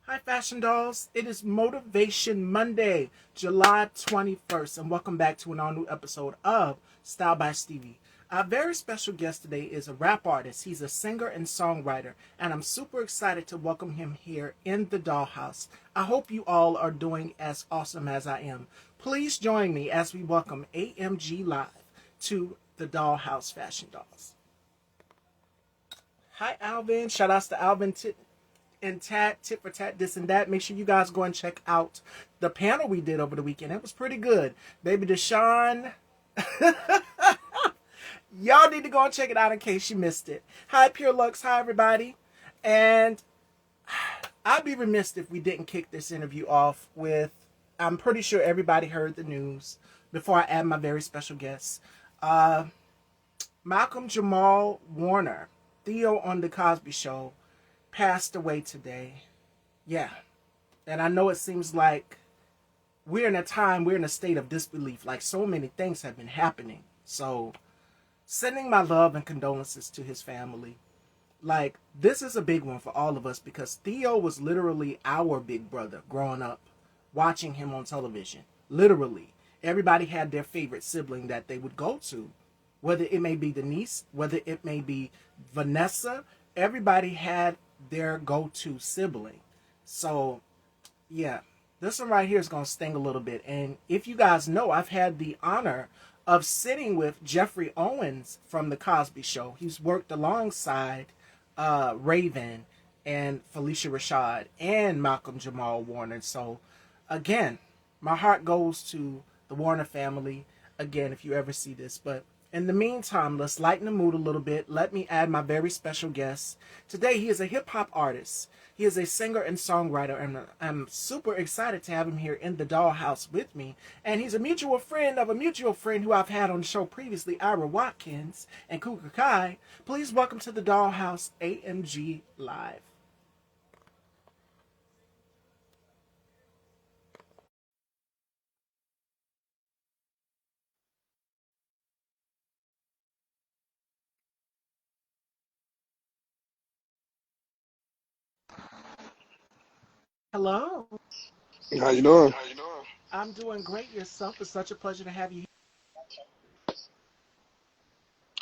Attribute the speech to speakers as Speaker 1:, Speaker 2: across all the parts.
Speaker 1: Hi, Fashion Dolls. It is Motivation Monday, July 21st, and welcome back to an all new episode of Style by Stevie. Our very special guest today is a rap artist. He's a singer and songwriter, and I'm super excited to welcome him here in the Dollhouse. I hope you all are doing as awesome as I am. Please join me as we welcome A.M.G live to the Dollhouse Fashion Dolls. Hi, Alvin. Shout outs to Alvin and tat, tit for tat, this and that. Make sure you guys go and check out the panel we did over the weekend. It was pretty good. Baby Deshaun. Y'all need to go and check it out in case you missed it. Hi, Pure Lux. Hi, everybody. And I'd be remiss if we didn't kick this interview off with, I'm pretty sure everybody heard the news before I add my very special guest. Malcolm Jamal Warner, Theo on The Cosby Show, passed away today. Yeah. And I know it seems like we're in a state of disbelief. Like so many things have been happening. So sending my love and condolences to his family. Like, this is a big one for all of us because Theo was literally our big brother growing up, watching him on television. Literally. Everybody had their favorite sibling that they would go to. Whether it may be Denise, whether it may be Vanessa, everybody had their go-to sibling. So, yeah, this one right here is going to sting a little bit. And if you guys know, I've had the honor of sitting with Jeffrey Owens from The Cosby Show. He's worked alongside Raven and Felicia Rashad and Malcolm Jamal Warner. So, again, my heart goes to the Warner family, again, if you ever see this. But in the meantime, let's lighten the mood a little bit. Let me add my very special guest. Today, he is a hip-hop artist. He is a singer and songwriter, and I'm super excited to have him here in the Dollhouse with me. And he's a mutual friend of a mutual friend who I've had on the show previously, Ira Watkins and Kuka Kai. Please welcome to the Dollhouse, A.M.G Live. Hello.
Speaker 2: How you doing?
Speaker 1: I'm doing great. Yourself. It's such a pleasure to have you here.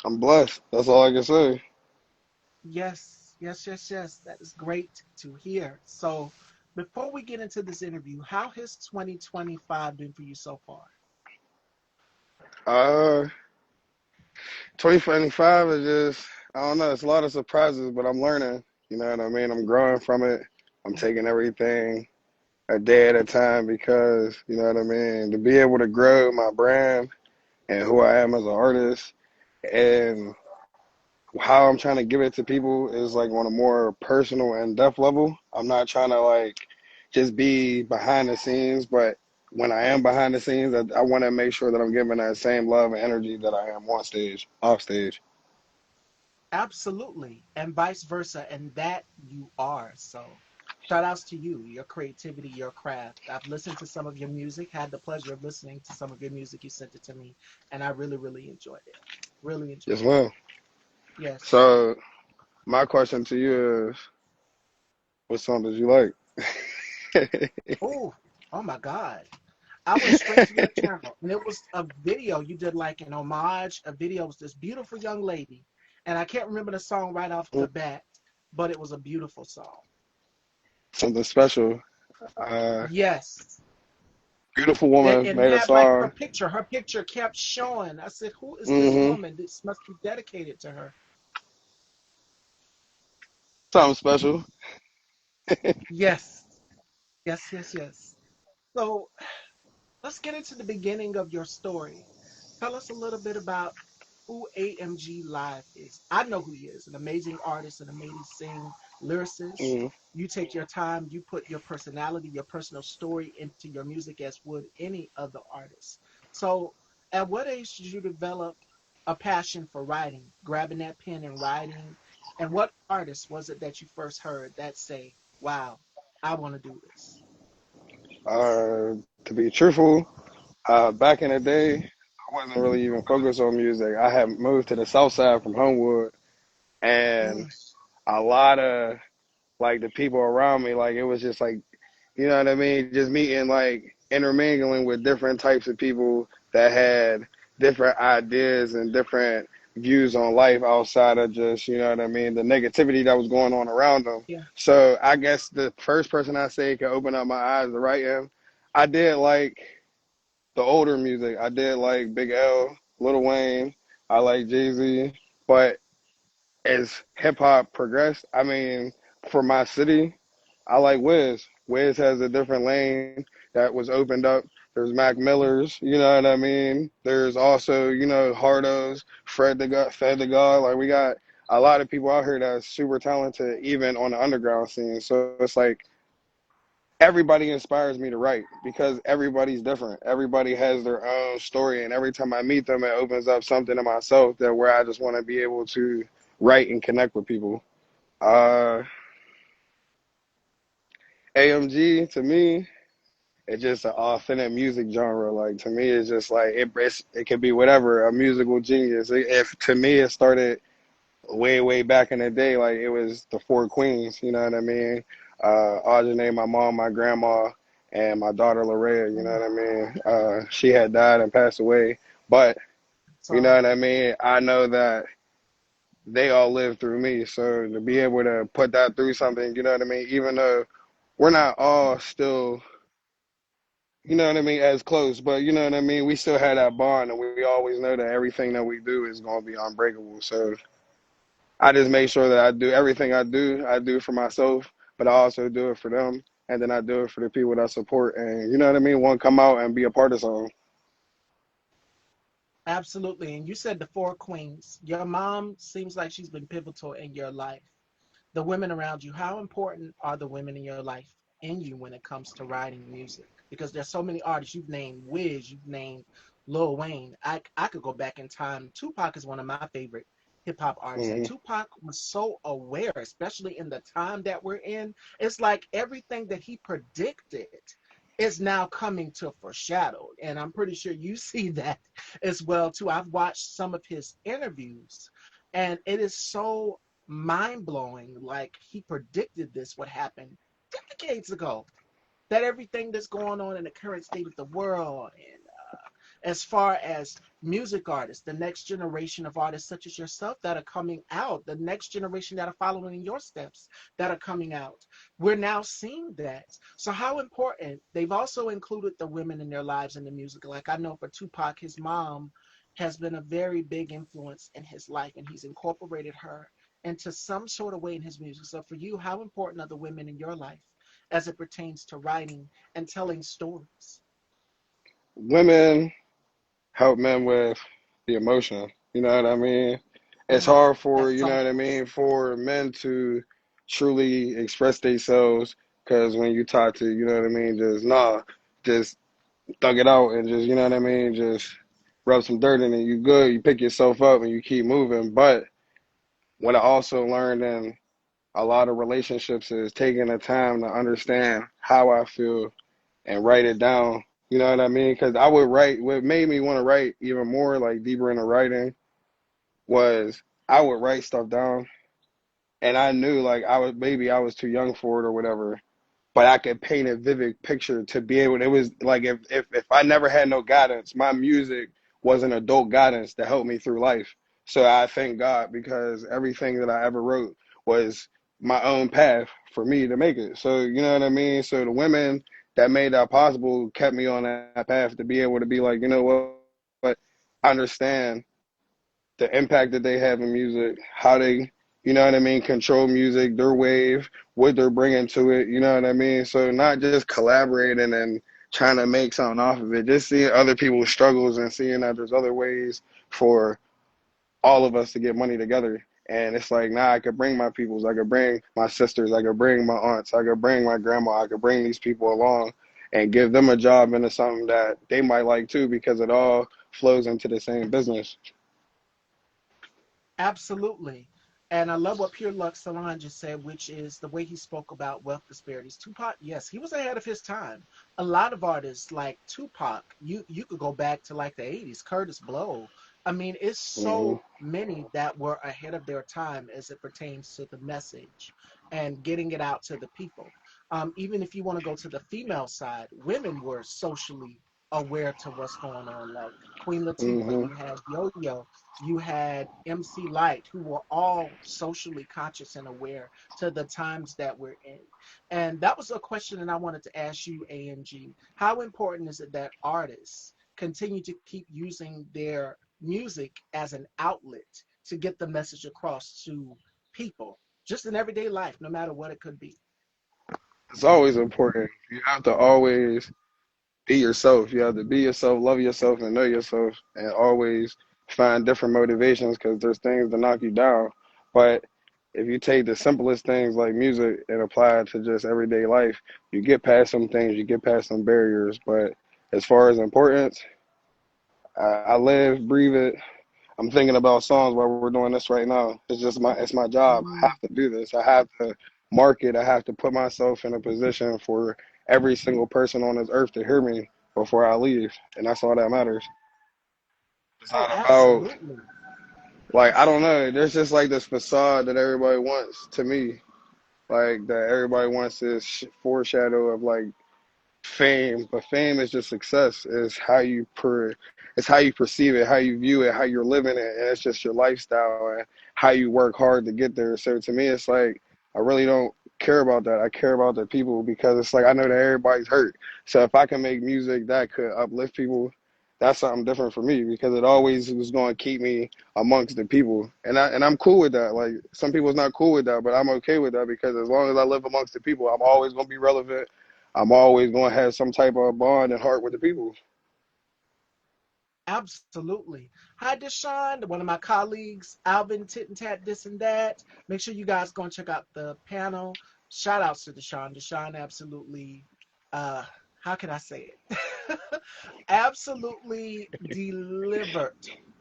Speaker 2: I'm blessed. That's all I can say.
Speaker 1: Yes, yes, yes, yes. That is great to hear. So, before we get into this interview, how has 2025 been for you so far?
Speaker 2: Uh, 2025 is just, I don't know, it's a lot of surprises, but I'm learning. You know what I mean? I'm growing from it. I'm taking everything a day at a time because, you know what I mean? To be able to grow my brand and who I am as an artist and how I'm trying to give it to people is like on a more personal and depth level. I'm not trying to like just be behind the scenes, but when I am behind the scenes, I want to make sure that I'm giving that same love and energy that I am on stage, off stage.
Speaker 1: Absolutely. And vice versa. And that you are. So, shout outs to you, your creativity, your craft. I've listened to some of your music, had the pleasure of listening to some of your music. You sent it to me, and I really, really enjoyed it. Really
Speaker 2: Yes,
Speaker 1: enjoyed it.
Speaker 2: ma'am.
Speaker 1: Yes.
Speaker 2: So my question to you is, what song did you like?
Speaker 1: Oh, oh my God. I went straight to your channel, and it was a video you did, like an homage. A video was this beautiful young lady, and I can't remember the song right off the bat, but it was a beautiful song.
Speaker 2: Something special. Uh,
Speaker 1: Yes,
Speaker 2: Beautiful
Speaker 1: and
Speaker 2: woman
Speaker 1: it
Speaker 2: made a
Speaker 1: had like her
Speaker 2: song.
Speaker 1: picture. Her picture kept showing. I said, "Who is this
Speaker 2: hmm
Speaker 1: woman? This must be dedicated to her."
Speaker 2: Something special.
Speaker 1: Yes, yes, yes, yes. So let's get into the beginning of your story. Tell us a little bit about who A.M.G Live is. I know who he is, an amazing artist, an amazing lyricist.
Speaker 2: hmm
Speaker 1: You take your time, you put your personality, your personal story into your music as would any other artist. So, at what age did you develop a passion for writing, grabbing that pen and writing? And what artist was it that you first heard that say, wow, I want to do this?
Speaker 2: To be truthful, back in the day, I wasn't really even focused on music. I had moved to the south side from Homewood, and
Speaker 1: Mm,
Speaker 2: a lot of like the people around me, like it was just like, you know what I mean, just meeting, like intermingling with different types of people that had different ideas and different views on life outside of just, you know what I mean, the negativity that was going on around them.
Speaker 1: Yeah.
Speaker 2: So I guess the first person I say could open up my eyes to write him. I did like the older music. I did like Big L, Lil Wayne. I like Jay-Z. But as hip hop progressed, I mean, for my city, I like Wiz. Wiz has a different lane that was opened up. There's Mac
Speaker 1: Yeah.
Speaker 2: Millers, you know what I mean? There's also, you know, Hardos, Fred the God, Fed the God. Like we got a lot of people out here that's super talented, even on the underground scene. So it's like everybody inspires me to write because everybody's different. Everybody has their own story, and every time I meet them, it opens up something in myself that where I just want to be able to write and connect with people. Uh, A.M.G. to me, it's just an authentic music genre. Like to me, it's just like it could be whatever. A musical genius. If to me, it started way back in the day. Like it was the Four Queens. You know what I mean? Audrey, my mom, my grandma, and my daughter Larea. You know
Speaker 1: Mm.
Speaker 2: what I mean? She had died and passed away, but you know
Speaker 1: Sorry.
Speaker 2: what I mean. I know that they all lived through me. So to be able to put that through something, you know what I mean? Even though we're not all still, you know what I mean, as close, but you know what I mean? We still had that bond, and we always know that everything that we do is going to be unbreakable. So I just make sure that I do everything I do for myself, but I also do it for them. And then I do it for the people that support. And you know what I mean? Want to come out and be a part of something.
Speaker 1: Absolutely. And you said the four queens. Your mom seems like she's been pivotal in your life. The women around you, how important are the women in your life in you when it comes to writing music? Because there's so many artists. You've named Wiz, you've named Lil Wayne. I could go back in time. Tupac is one of my favorite hip hop artists. And
Speaker 2: Hmm.
Speaker 1: Tupac was so aware, especially in the time that we're in. It's like everything that he predicted is now coming to foreshadow. And I'm pretty sure you see that as well too. I've watched some of his interviews and it is so mind blowing. Like he predicted this would happen decades ago. That everything that's going on in the current state of the world, and as far as music artists, the next generation of artists such as yourself that are coming out, the next generation that are following in your steps that are coming out, we're now seeing that. So how important? They've also included the women in their lives in the music. Like I know for Tupac, his mom has been a very big influence in his life, and he's incorporated her into some sort of way in his music. So for you, how important are the women in your life as it pertains to writing and telling stories?
Speaker 2: Women help men with the emotion. You know what I mean? It's
Speaker 1: Mm,
Speaker 2: hard for,
Speaker 1: that's
Speaker 2: you know what I
Speaker 1: something.
Speaker 2: mean, for men to truly express themselves because when you talk to, you know what I mean, just, nah, just thug it out and just, you know what I mean, just rub some dirt in it. You good, you pick yourself up and you keep moving. But what I also learned in a lot of relationships is taking the time to understand how I feel and write it down. You know what I mean? Because I would write, what made me want to write even more, like deeper into writing, was I would write stuff down and I knew like I was, maybe I was too young for it or whatever, but I could paint a vivid picture to be able. It was like if I never had no guidance, my music was an adult guidance to help me through life. So I thank God because everything that I ever wrote was my own path for me to make it. So you know what I mean. So the women that made that possible kept me on that path to be able to be like, you know what, I understand the impact that they have in music, how they, you know what I mean, control music, their wave, what they're bringing to it, you know what I mean? So not just collaborating and trying to make something off of it, just seeing other people's struggles and seeing that there's other ways for all of us to get money together. And it's like, nah, I could bring my peoples, I could bring my sisters, I could bring my aunts, I could bring my grandma, I could bring these people along and give them a job into something that they might like too because it all flows into the same business.
Speaker 1: Absolutely. And I love what Pure Luck Salon just said, which is the way he spoke about wealth disparities. Tupac, yes, he was ahead of his time. A lot of artists like Tupac, you could go back to like the 80s, Curtis Blow. I mean, it's
Speaker 2: Hmm.
Speaker 1: so many that were ahead of their time as it pertains to the message and getting it out to the people. Even if you want to go to the female side, women were socially aware to what's going on. Like Queen Latifah,
Speaker 2: Hmm.
Speaker 1: you had Yo Yo, you had MC Light, who were all socially conscious and aware to the times that we're in. And that was a question that I wanted to ask you, AMG. How important is it that artists continue to keep using their music as an outlet to get the message across to people, just in everyday life, no matter what it could be?
Speaker 2: It's always important. You have to always be yourself. You have to be yourself, love yourself, and know yourself, and always find different motivations because there's things to knock you down. But if you take the simplest things like music and apply it to just everyday life, you get past some things, you get past some barriers. But as far as importance, I live, breathe it. I'm thinking about songs while we're doing this right now. It's my job. I
Speaker 1: Mm.
Speaker 2: have to do this. I have to market. I have to put myself in a position for every single person on this earth to hear me before I leave, and that's all that matters. It's
Speaker 1: Oh,
Speaker 2: not about
Speaker 1: absolutely.
Speaker 2: like I don't know. There's just like this facade that everybody wants to me, like that everybody wants this foreshadow of like fame, but fame is just success. It's how you perceive it, how you view it, how you're living it, and it's just your lifestyle and how you work hard to get there. So to me, it's like I really don't care about that. I care about the people because it's like I know that everybody's hurt. So if I can make music that could uplift people, that's something different for me because it always was going to keep me amongst the people, and I'm cool with that. Like some people's not cool with that, but I'm okay with that because as long as I live amongst the people, I'm always going to be relevant. I'm always going to have some type of bond and heart with the people.
Speaker 1: Absolutely. Hi, Deshaun, one of my colleagues, Alvin, Tit and Tat, this and that. Make sure you guys go and check out the panel. Shout outs to Deshaun. Deshaun absolutely, uh, how can I say it? Absolutely delivered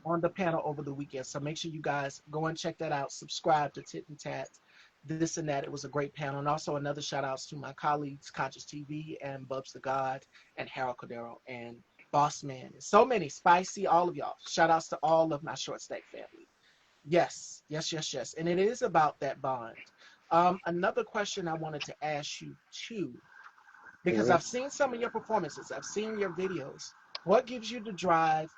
Speaker 1: on the panel over the weekend. So make sure you guys go and check that out. Subscribe to Tit and Tat, this and that. It was a great panel. And also another shout outs to my colleagues, Conscious TV and Bubs the God and Harold Cordero and Boss Man. So many, Spicy, all of y'all. Shout outs to all of my short stack family. Yes, yes, yes, yes. And it is about that bond. Another question I wanted to ask you too, because
Speaker 2: Mhm.
Speaker 1: I've seen some of your performances, I've seen your videos. What gives you the drive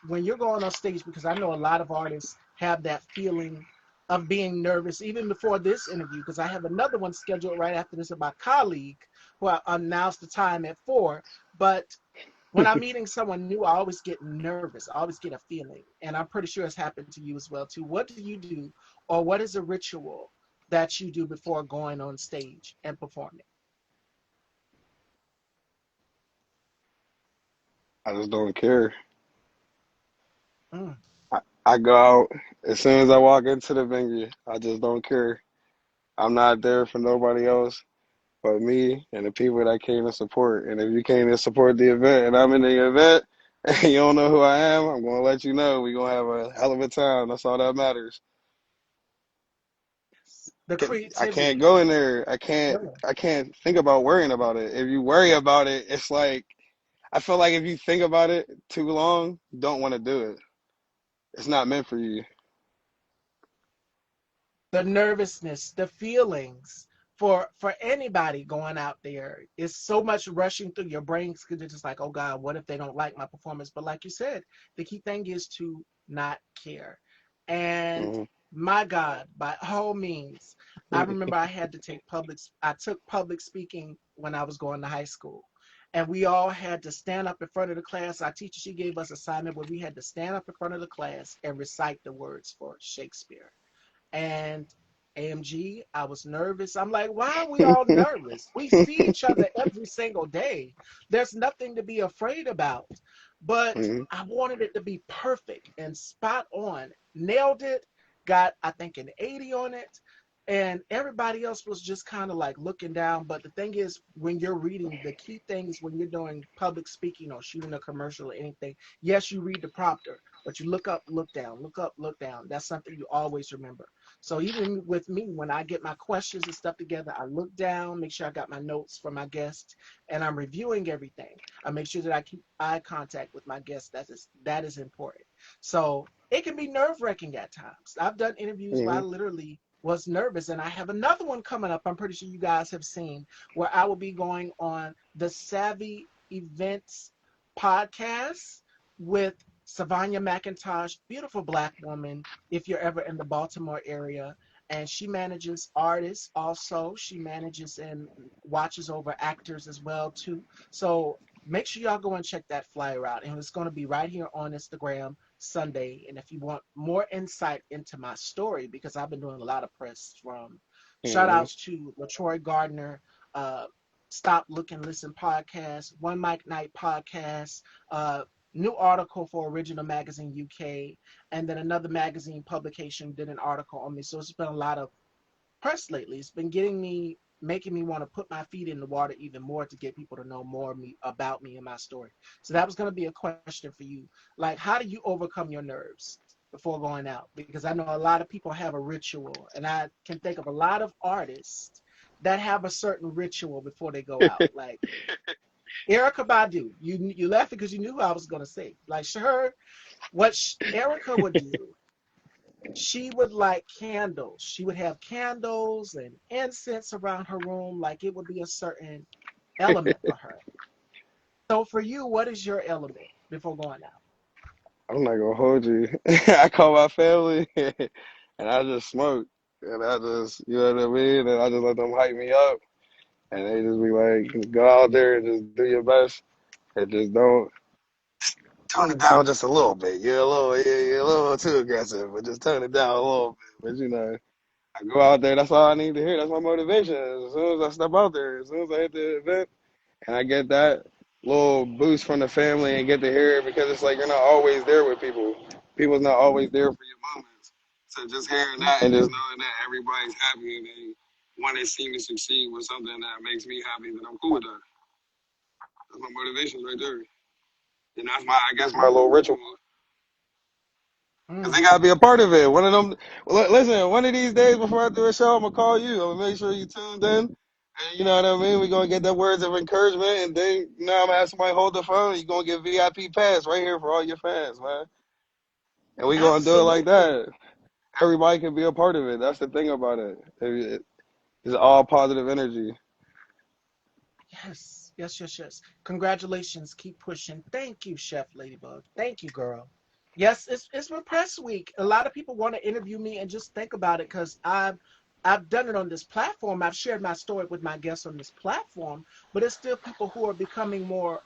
Speaker 1: when you're going on stage? Because I know a lot of artists have that feeling of being nervous even before this interview, because I have another one scheduled right after this of my colleague who I announced the time at 4. But when I'm meeting someone new, I always get nervous. I always get a feeling. And I'm pretty sure it's happened to you as well too. What do you do, or what is a ritual that you do before going on stage and performing?
Speaker 2: I just don't care.
Speaker 1: Mm.
Speaker 2: I go out as soon as I walk into the venue. I just don't care. I'm not there for nobody else but me and the people that came to support. And if you came to support the event and I'm in the event and you don't know who I am, I'm going to let you know. We're going to have a hell of a time. That's all that matters.
Speaker 1: The
Speaker 2: I can't
Speaker 1: creativity,
Speaker 2: go in there.
Speaker 1: the feeling.
Speaker 2: I can't think about worrying about it. If you worry about it, it's like I feel like if you think about it too long, don't want to do it. It's not meant for you.
Speaker 1: The nervousness, the feelings for anybody going out there is so much rushing through your brains because it's just like, oh God, what if they don't like my performance? But like you said, the key thing is to not care. And
Speaker 2: Hmm.
Speaker 1: my God, by all means, I remember I took public speaking when I was going to high school. And we all had to stand up in front of the class. Our teacher, she gave us assignment where we had to stand up in front of the class and recite the words for Shakespeare. And A.M.G, I was nervous. I'm like, why are we all nervous? We see each other every single day. There's nothing to be afraid about. But
Speaker 2: Hmm.
Speaker 1: I wanted it to be perfect and spot on. Nailed it. Got, I think, an 80 on it. And everybody else was just kind of like looking down. But the thing is, when you're reading, the key thing is when you're doing public speaking or shooting a commercial or anything, yes, you read the prompter, but you look up, look down, look up, look down. That's something you always remember. So even with me, when I get my questions and stuff together, I look down, make sure I got my notes for my guest, and I'm reviewing everything. I make sure that I keep eye contact with my guest. That is important. So it can be nerve wracking at times. I've done interviews where I
Speaker 2: Hmm.
Speaker 1: literally was nervous. And I have another one coming up, I'm pretty sure you guys have seen, where I will be going on the Savvy Events podcast with Savanya McIntosh, beautiful Black woman, if you're ever in the Baltimore area. And she manages artists also. She manages and watches over actors as well too. So make sure y'all go and check that flyer out. And it's going to be right here on Instagram Sunday. And if you want more insight into my story, because I've been doing a lot of press from shout
Speaker 2: Hmm.
Speaker 1: outs to LaTroy Gardner, uh, Stop Look and Listen podcast, One Mic Night podcast, uh, new article for Original Magazine UK, and then another magazine publication did an article on me. So it's been a lot of press lately. It's been getting me, making me want to put my feet in the water even more to get people to know more me, about me and my story. So that was going to be a question for you. Like, how do you overcome your nerves before going out? Because I know a lot of people have a ritual, and I can think of a lot of artists that have a certain ritual before they go out. Like Erica Badu, you laughed because you knew who I was going to say. Like her, what Erica would do, she would light candles. She would have candles and incense around her room, like it would be a certain element for her. So for you, what is your element before going out?
Speaker 2: I'm not gonna hold you. I call my family and I just smoke. And I just, you know what I mean? And I just let them hype me up. And they just be like, go out there and just do your best. And just don't tone it down just a little bit. You're a little too aggressive, but just tone it down a little bit. But you know, I go out there, that's all I need to hear. That's my motivation. As soon as I step out there, as soon as I hit the event, and I get that little boost from the family and get to hear it because it's like you're not always there with people. People's not always there for your moments. So just hearing that and just knowing that everybody's happy and they want to see me succeed with something that makes me happy, then I'm cool with that. That's my motivation right there. And that's my, I guess, my little ritual. Cause
Speaker 1: Mm,
Speaker 2: they gotta be a part of it. One of them. Listen, one of these days before I do a show, I'm gonna call you. I'm gonna make sure you tuned in. And you know what I mean? We're gonna get the words of encouragement, and then you know I'm gonna have somebody hold the phone. You're gonna get VIP pass right here for all your fans, man. And we gonna do it like
Speaker 1: absolutely.
Speaker 2: that. Everybody can be a part of it. That's the thing about it. It's all positive energy.
Speaker 1: Yes, yes, yes, yes. Congratulations. Keep pushing. Thank you, Chef Ladybug. Thank you, girl. Yes, it's my press week. A lot of people want to interview me and just think about it because I've done it on this platform. I've shared my story with my guests on this platform, but it's still people who are becoming more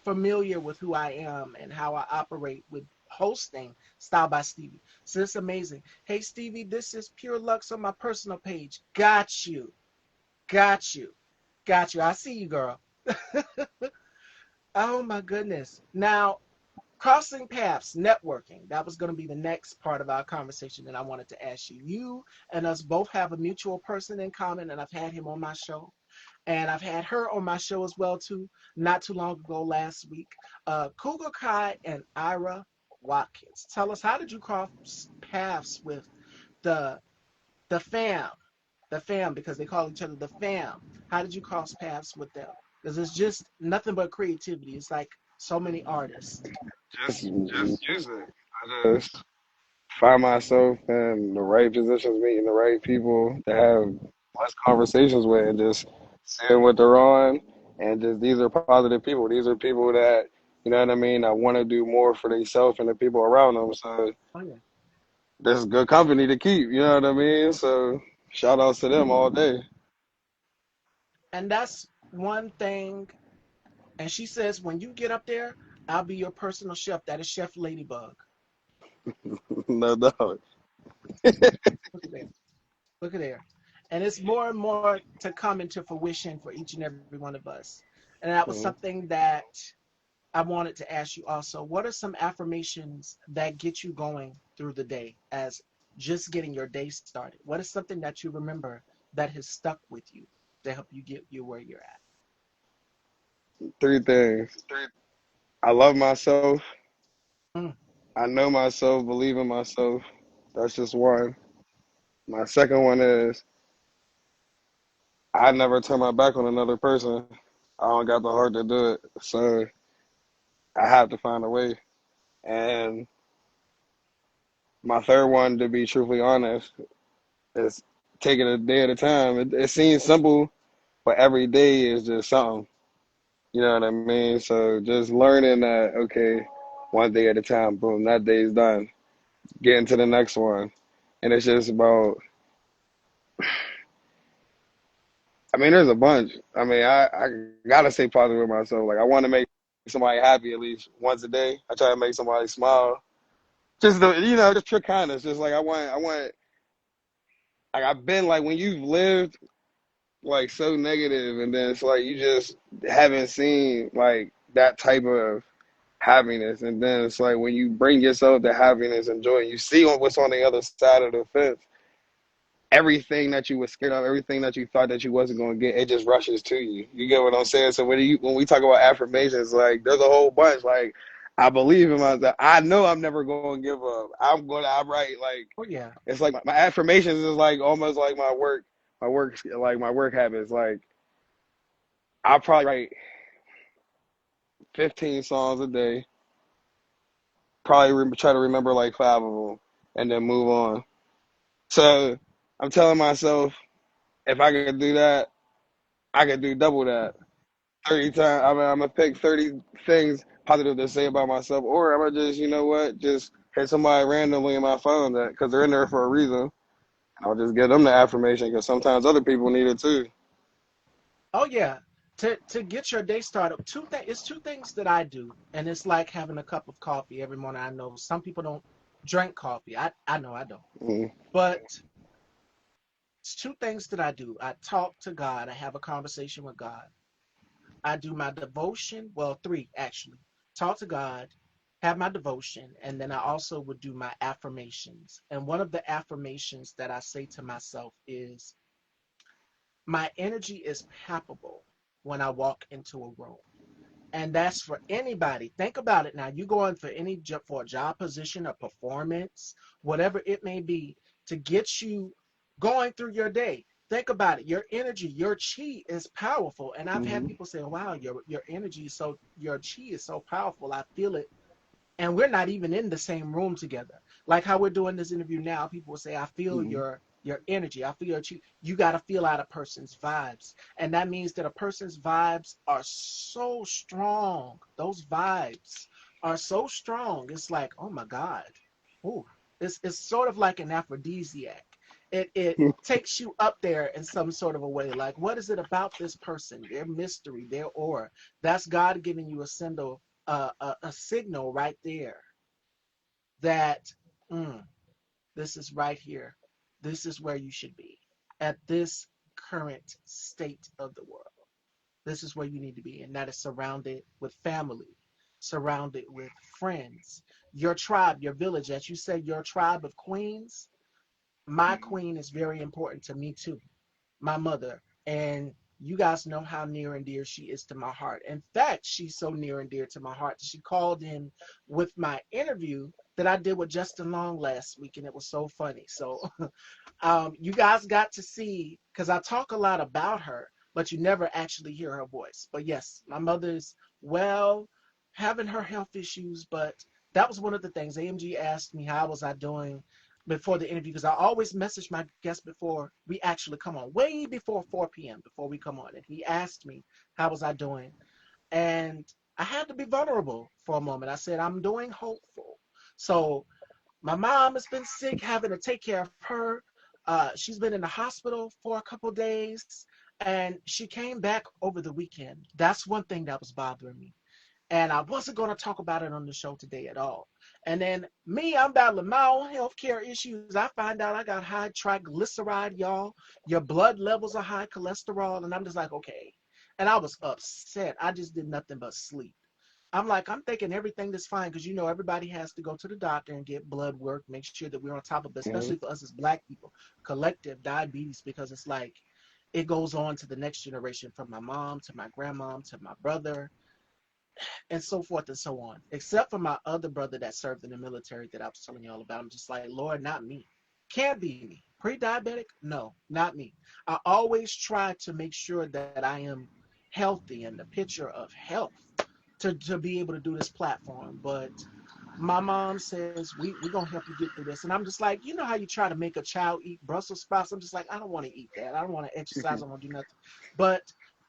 Speaker 1: familiar with who I am and how I operate with hosting Style by Stevie. So it's amazing. Hey Stevie, this is Pure Lux on my personal page. Got you. Got you. Got you. I see you, girl. Oh my goodness. Now, crossing paths, networking. That was going to be the next part of our conversation that I wanted to ask you. You and us both have a mutual person in common, and I've had him on my show. And I've had her on my show as well too, not too long ago last week. Cougar Kai and Ira Watkins. Tell us, how did you cross paths with the the fam, the fam, because they call each other the fam? How did you cross paths with them? Because it's just nothing but creativity. It's like so many artists.
Speaker 2: Just use it. I just find myself in the right positions, meeting the right people to have less conversations with, and just seeing what they're on. And just these are positive people. These are people that you know what I mean. I want to do more for themselves and the people around them. So
Speaker 1: Oh yeah.
Speaker 2: this is good company to keep. You know what I mean. So shout outs to them all day.
Speaker 1: And that's one thing. And she says, when you get up there, I'll be your personal chef. That is Chef Ladybug.
Speaker 2: No doubt.
Speaker 1: Look at there. Look at there. And it's more and more to come into fruition for each and every one of us. And that was
Speaker 2: Mhm.
Speaker 1: something that I wanted to ask you also. What are some affirmations that get you going through the day as just getting your day started? What is something that you remember that has stuck with you to help you get you where you're at?
Speaker 2: Three things. I love myself.
Speaker 1: Mm,
Speaker 2: I know myself. Believe in myself. That's just one. My second one is I never turn my back on another person. I don't got the heart to do it. So I have to find a way. And my third one, to be truthfully honest, is take it a day at a time. It seems simple, but every day is just something. You know what I mean? So just learning that, okay, one day at a time, boom, that day's done. Getting to the next one. And it's just about, I mean, there's a bunch. I mean, I gotta stay positive with myself. Like, I want to make somebody happy at least once a day. I try to make somebody smile. Just just pure kindness. Just like like I've been like when you've lived like so negative, and then it's like you just haven't seen like that type of happiness, and then it's like when you bring yourself to happiness and joy, you see what's on the other side of the fence. Everything that you were scared of, everything that you thought that you wasn't going to get, it just rushes to you. You get what I'm saying? So when we talk about affirmations, like there's a whole bunch. Like I believe in myself. I know I'm never going to give up. I'm right. Like
Speaker 1: Oh yeah.
Speaker 2: it's like my affirmations is like almost like my work habits. Like I'll probably write 15 songs a day. Probably try to remember like five of them, and then move on. So I'm telling myself if I could do that, I could do double that. 30 times. I mean, I'm gonna pick 30 things positive to say about myself, or I'm gonna just, you know what, just hit somebody randomly in my phone that because they're in there for a reason. I'll just give them the affirmation because sometimes other people need it too.
Speaker 1: Oh yeah. To get your day started, it's two things that I do, and it's like having a cup of coffee every morning. I know some people don't drink coffee. I know I don't.
Speaker 2: Mm-hmm.
Speaker 1: But it's two things that I do. I talk to God. I have a conversation with God. I do my devotion. Well, three actually. Talk to God, have my devotion, and then I also would do my affirmations. And one of the affirmations that I say to myself is, my energy is palpable when I walk into a room. And that's for anybody. Think about it now. You going for for a job position, a performance, whatever it may be, to get you going through your day. Think about it. Your energy, your chi is powerful. And I've had
Speaker 2: Mm-hmm.
Speaker 1: people say, "Wow, your energy is so your chi is so powerful. I feel it." And we're not even in the same room together. Like how we're doing this interview now, people will say, "I feel
Speaker 2: Mm-hmm.
Speaker 1: your energy. I feel your chi." You got to feel out a person's vibes, and that means that a person's vibes are so strong. Those vibes are so strong. It's like, oh my god, ooh, it's sort of like an aphrodisiac. It takes you up there in some sort of a way. Like, what is it about this person? Their mystery, their aura. That's God giving you a signal right there that mm, this is right here. This is where you should be at this current state of the world. This is where you need to be, and that is surrounded with family, surrounded with friends, your tribe, your village. As you say, your tribe of queens. My queen is very important to me too, my mother. And you guys know how near and dear she is to my heart. In fact, she's so near and dear to my heart. She called in with my interview that I did with Justin Long last week, and it was so funny. So you guys got to see, because I talk a lot about her, but you never actually hear her voice. But yes, my mother's, well, having her health issues, but that was one of the things. AMG asked me how was I doing before the interview, because I always message my guests before we actually come on, way before 4 p.m., before we come on. And he asked me how was I doing. And I had to be vulnerable for a moment. I said, I'm doing hopeful. So my mom has been sick, having to take care of her. She's been in the hospital for a couple days, and she came back over the weekend. That's one thing that was bothering me. And I wasn't going to talk about it on the show today at all. And then me, I'm battling my own healthcare issues. I find out I got high triglyceride, y'all. Your blood levels are high cholesterol. And I'm just like, okay. And I was upset. I just did nothing but sleep. I'm like, I'm thinking everything is fine because everybody has to go to the doctor and get blood work, make sure that we're on top of it, especially for us as black people, collective diabetes, because it's like it goes on to the next generation from my mom to my grandmom to my brother and so forth and so on. Except for my other brother that served in the military that I was telling y'all about. I'm just like, Lord, not me. Can't be me. Pre-diabetic? No, not me. I always try to make sure that I am healthy and the picture of health to be able to do this platform. But My mom says we're gonna help you get through this, and I'm just like, you know how you try to make a child eat Brussels sprouts? I'm just like, I don't want to eat that. I don't want to exercise. I don't want to do nothing. But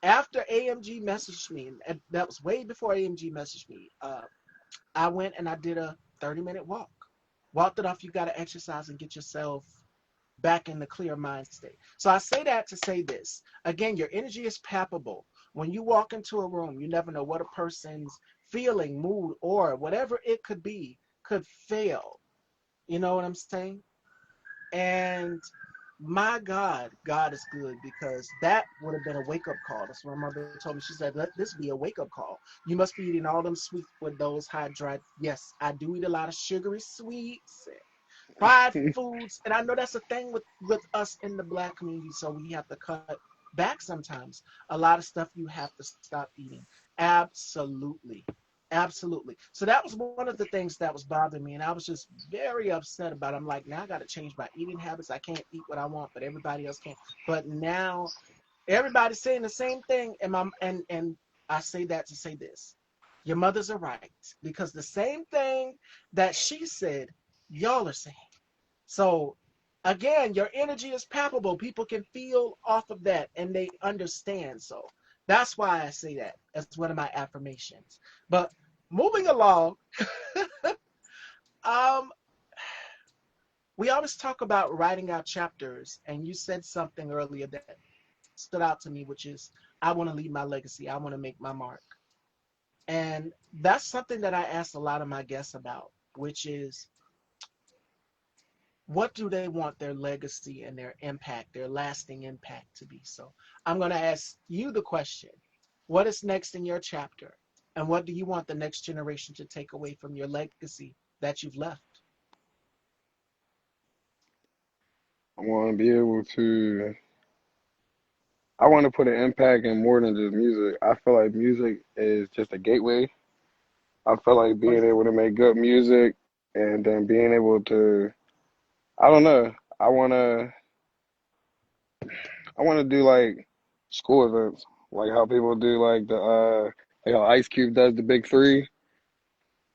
Speaker 1: after AMG messaged me, and that was way before AMG messaged me, I went and I did a 30-minute walk. Walked it off. You got to exercise and get yourself back in the clear mind state. So I say that to say this. Again, your energy is palpable. When you walk into a room, you never know what a person's feeling, mood, or whatever it could be could fail. You know what I'm saying? And my God, God is good because that would have been a wake up call. That's what my mother told me. She said, let this be a wake up call. You must be eating all them sweets with those high dried. Yes, I do eat a lot of sugary sweets, fried foods, and I know that's a thing with us in the black community. So we have to cut back sometimes. A lot of stuff you have to stop eating. Absolutely, absolutely. So that was one of the things that was bothering me, and I was just very upset about it. I'm like, now I got to change my eating habits. I can't eat what I want, but everybody else can. But now everybody's saying the same thing, and I say that to say this: your mothers are right because the same thing that she said, y'all are saying. So again, your energy is palpable. People can feel off of that and they understand. So that's why I say that as one of my affirmations. But moving along, um, we always talk about writing out chapters, and you said something earlier that stood out to me, which is I want to leave my legacy. I want to make my mark. And that's something that I asked a lot of my guests about, which is what do they want their legacy and their impact, their lasting impact to be? So I'm going to ask you the question: what is next in your chapter? And what do you want the next generation to take away from your legacy that you've left?
Speaker 2: I want to be able to. I want to put an impact in more than just music. I feel like music is just a gateway. I feel like
Speaker 1: What
Speaker 2: being
Speaker 1: is
Speaker 2: able to make good music and then being able to, I don't know. I want to I want to do like school events, like how people do like how Ice Cube does the Big Three.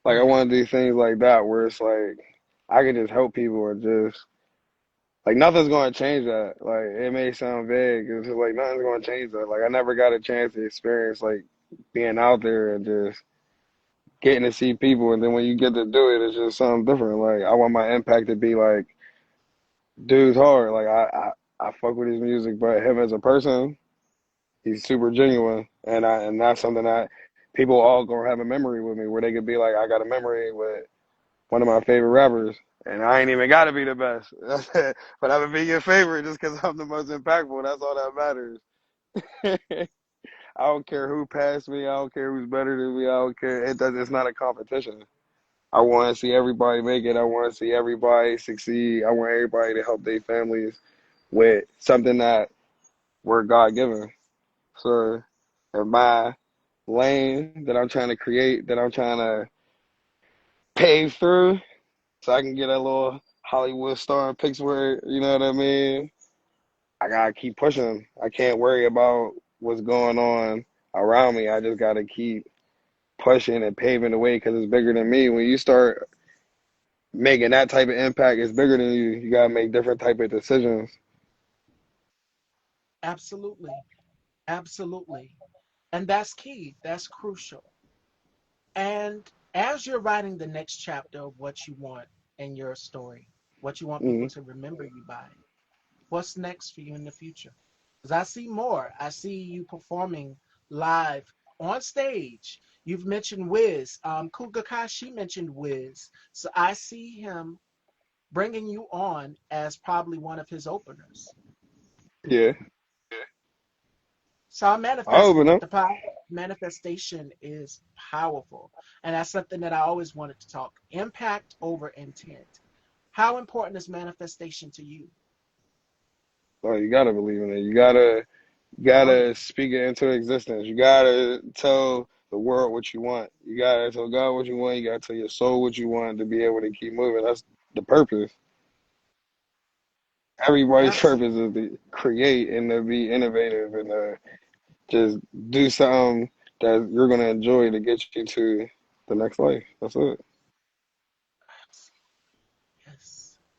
Speaker 2: Like I
Speaker 1: mm,
Speaker 2: want to do things like that where it's like I can just help people and just like nothing's going to change that. Like it may sound vague, it's just like nothing's going to change that. Like I never got a chance to experience like being out there and just getting to see people, and then when you get to do it, it's just something different. Like I want my impact to be like, dude's hard. Like I fuck with his music, but him as a person, he's super genuine, and that's something that people all gonna have a memory with me where they could be like, I got a memory with one of my favorite rappers, and I ain't even got to be the best, but I would be your favorite just because I'm the most impactful. That's all that matters. I don't care who passed me. I don't care who's better than me. I don't care. It does. It's not a competition. I want to see everybody make it. I want to see everybody succeed. I want everybody to help their families with something that we're God given. So, in my lane that I'm trying to create, that I'm trying to pave through, so I can get a little Hollywood star in Pittsburgh, you know what I mean? I gotta keep pushing. I can't worry about what's going on around me. I just gotta keep pushing and paving the way because it's bigger than me. When you start making that type of impact, it's bigger than you. You gotta make different type of decisions.
Speaker 1: absolutely, absolutely. And that's key, that's crucial. And as you're writing the next chapter of what you want in your story, what you want people
Speaker 2: Hmm.
Speaker 1: to remember you by, what's next for you in the future? Because I see more. I see you performing live on stage. You've mentioned Wiz. Kuga Kai, she mentioned Wiz. So I see him bringing you on as probably one of his openers.
Speaker 2: Yeah,
Speaker 1: So I'm
Speaker 2: I
Speaker 1: manifesting
Speaker 2: open
Speaker 1: it.
Speaker 2: up.
Speaker 1: The power manifestation is powerful. And that's something that I always wanted to talk. Impact over intent. How important is manifestation to you?
Speaker 2: Oh, you gotta believe in it. You
Speaker 1: Oh yeah,
Speaker 2: gotta speak it into existence. You gotta tell the world what you want. You gotta tell God what you want. You gotta tell your soul what you want to be able to keep moving. That's the purpose. Everybody's purpose
Speaker 1: absolutely.
Speaker 2: is to create and to be innovative and just do something that you're gonna enjoy to get you to the next life. That's it.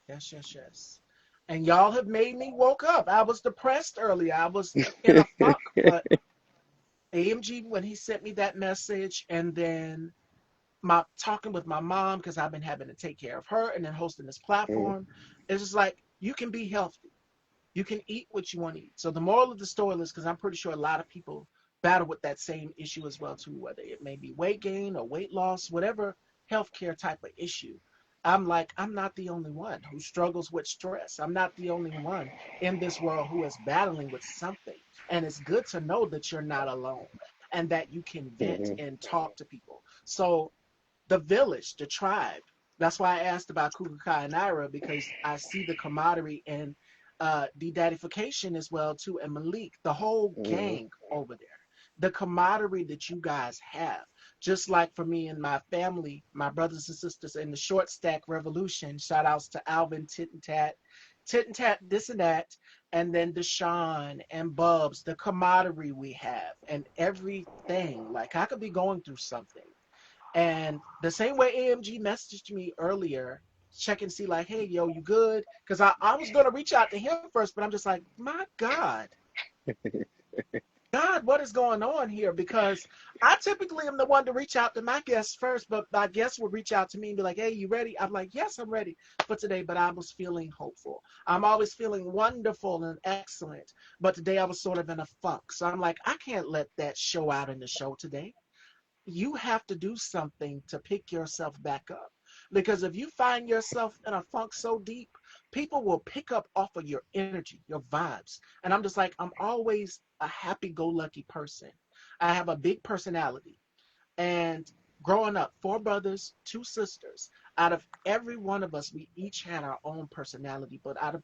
Speaker 1: Yes, yes, yes. And y'all have made me woke up. I was depressed earlier. I was in a funk, but AMG, when he sent me that message, and then my talking with my mom, because I've been having to take care of her and then hosting this
Speaker 2: Mhm,
Speaker 1: platform, it's just like you can be healthy. You can eat what you want to eat. So the moral of the story is, because I'm pretty sure a lot of people battle with that same issue as well too, whether it may be weight gain or weight loss, whatever healthcare type of issue. I'm like, I'm not the only one who struggles with stress. I'm not the only one in this world who is battling with something. And it's good to know that you're not alone and that you can vent
Speaker 2: mhm,
Speaker 1: and talk to people. So the village, the tribe. That's why I asked about Kukulkai and Ira, because I see the camaraderie and the daddification as well too, and Malik, the whole
Speaker 2: mhm,
Speaker 1: gang over there. The camaraderie that you guys have, just like for me and my family, my brothers and sisters in the Short Stack Revolution. Shout outs to Alvin, Tit and Tat, this and that, and then Deshaun and Bubs. The camaraderie we have and everything. Like I could be going through something, and the same way AMG messaged me earlier, check and see like, hey, yo, you good? Because I was going to reach out to him first, but I'm just like, my God, what is going on here? Because I typically am the one to reach out to my guests first, but my guests will reach out to me and be like, hey, you ready? I'm like, yes, I'm ready for today, but I was feeling hopeful. I'm always feeling wonderful and excellent. But today I was sort of in a funk. So I'm like, I can't let that show out in the show today. You have to do something to pick yourself back up. Because if you find yourself in a funk so deep, people will pick up off of your energy, your vibes. And I'm just like, I'm always a happy go lucky person. I have a big personality. And growing up, four brothers, two sisters, out of every one of us, we each had our own personality. But out of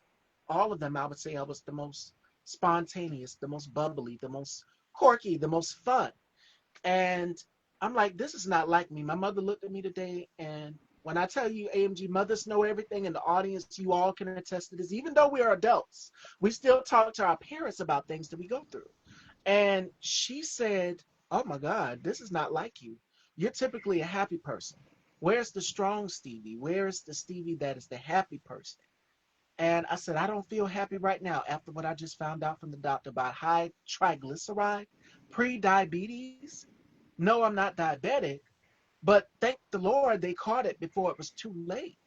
Speaker 1: all of them, I would say I was the most spontaneous, the most bubbly, the most quirky, the most fun. And I'm like, this is not like me. My mother looked at me today, and when I tell you, AMG mothers know everything, in the audience, you all can attest to this. Even though we are adults, we still talk to our parents about things that we go through. And she said, oh my God, this is not like you. You're typically a happy person. Where's the strong Stevie? Where's the Stevie that is the happy person? And I said, I don't feel happy right now after what I just found out from the doctor about high triglyceride, pre-diabetes. No, I'm not diabetic, but thank the Lord they caught it before it was too late,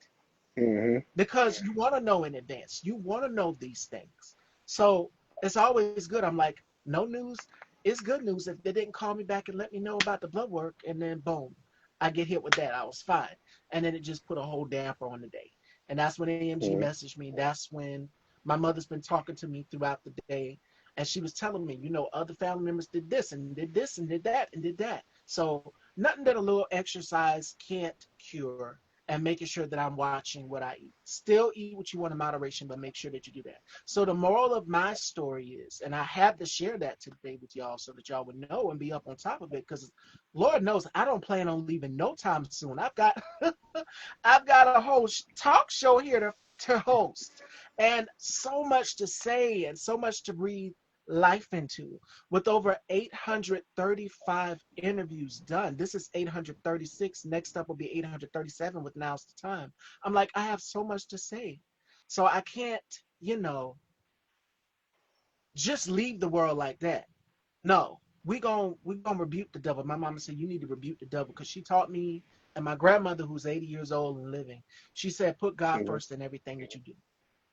Speaker 2: mhm,
Speaker 1: because you want to know in advance. You want to know these things. So it's always good. I'm like, no news is good news. If they didn't call me back and let me know about the blood work, and then boom, I get hit with that. I was fine. And then it just put a whole damper on the day. And that's when AMG
Speaker 2: mhm,
Speaker 1: messaged me. That's when my mother's been talking to me throughout the day. And she was telling me, other family members did this and did this and did that and did that. So nothing that a little exercise can't cure, and making sure that I'm watching what I eat. Still eat what you want in moderation, but make sure that you do that. So the moral of my story is, and I had to share that today with y'all so that y'all would know and be up on top of it, because Lord knows I don't plan on leaving no time soon. I've got a whole talk show here to host, and so much to say and so much to breathe life into, with over 835 interviews done. This is 836. Next up will be 837 with Now's the Time. I'm like, I have so much to say. So I can't, you know, just leave the world like that. No, we gonna rebuke the devil. My mama said you need to rebuke the devil, because she taught me, and my grandmother, who's 80 years old and living, she said put God
Speaker 2: mhm,
Speaker 1: first in everything that you do.